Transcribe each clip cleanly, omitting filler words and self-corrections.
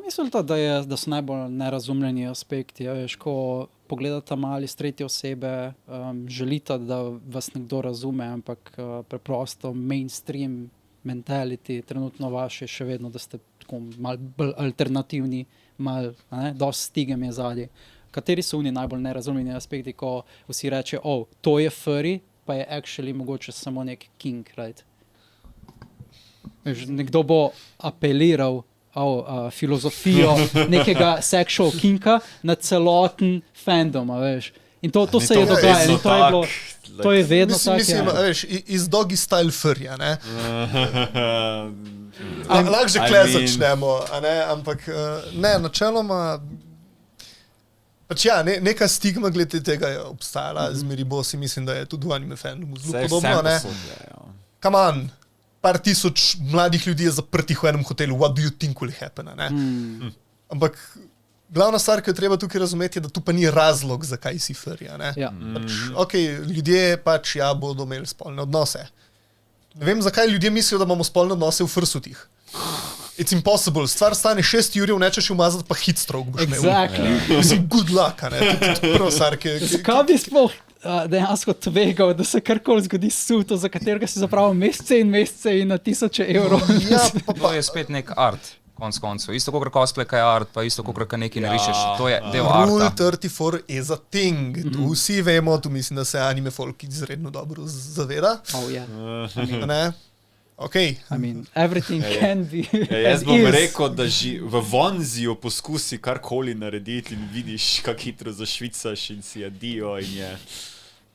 mislite, da so najbolj nerazumljeni aspekti? Veš, ko pogledate malo iz tretje osebe, želite, da vas nekdo razume, ampak preprosto mainstream mentality trenutno vaše še vedno, da ste tako malo bolj alternativni, malo, dosti stigem je zadnji. Kateri so oni najbolj nerazumljeni aspekti, ko vsi reče, to je furry, pa je actually mogoče samo nek kink, right? Veš, nekdo bo apeliral filozofijo nekega sexual kinka na celoten fandom, veš. In to se je dogajalo in to je vedno tako. Mislim, veš, iz doggy style furja, ne? Lahko že kle začnemo, ampak ne, načeloma pač ja, neka stigma glede tega je obstajala, zmeri bo si mislim, da je tudi v anime fandomu zelo podobno, ne? Come on, par tisoč mladih ljudi je zaprtih v enem hotelu, what do you think will happen, ne? Ampak glavna stvar, ki jo treba tukaj razumeti, je, da tu pa ni razlog, zakaj si furry, ne? Ja. Pač, ljudje pač bodo imeli spolne odnose. Ne vem, zakaj ljudje mislijo, da imamo spolne odnose v frsutih. It's impossible. Stvar stane 6 ur, nečeš umazati, pa hit stroke boš imel. Exactly. Mislim, good luck, ne? To je prvo stvar, Zakaj bi sploh dejansko tvegal, da se karkoli zgodi suto, za katerega si zapravil mesece in na tisoče evrov? Ja, To je spet nek art, konc koncev. Isto kot cosplay, kaj je art, pa isto kot nekaj narišeš. To je del Rule arta. 34 is a thing. Tu vsi vemo, tu mislim, da se anime folk izredno dobro zaveda. Ne? Okay. I mean, everything can be Jaz bom rekel, da v Vonziju poskusi karkoli narediti in vidiš, kako hitro zašvicaš in si adijo in je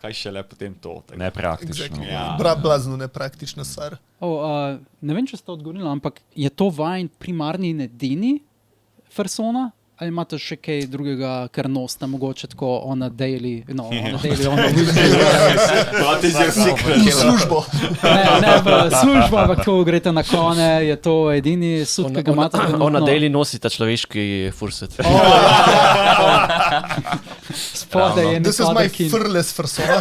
kaj šele potem to. Nepraktično. Exactly. Ja. Blazno nepraktična stvar. Ne vem, če ste odgovorili, ampak je to vajen primarni in edini persona? Ali imate še kaj drugega, kar noste, mogoče tako on a daily, on a weekly? What is your secret? V službo. Ne v službo, ampak ko greste na kone, je to edini sud, ki ga imate trenutno. On na daily nosi ta človeški furset. Spodaj je This is my nekada kin. furless persona.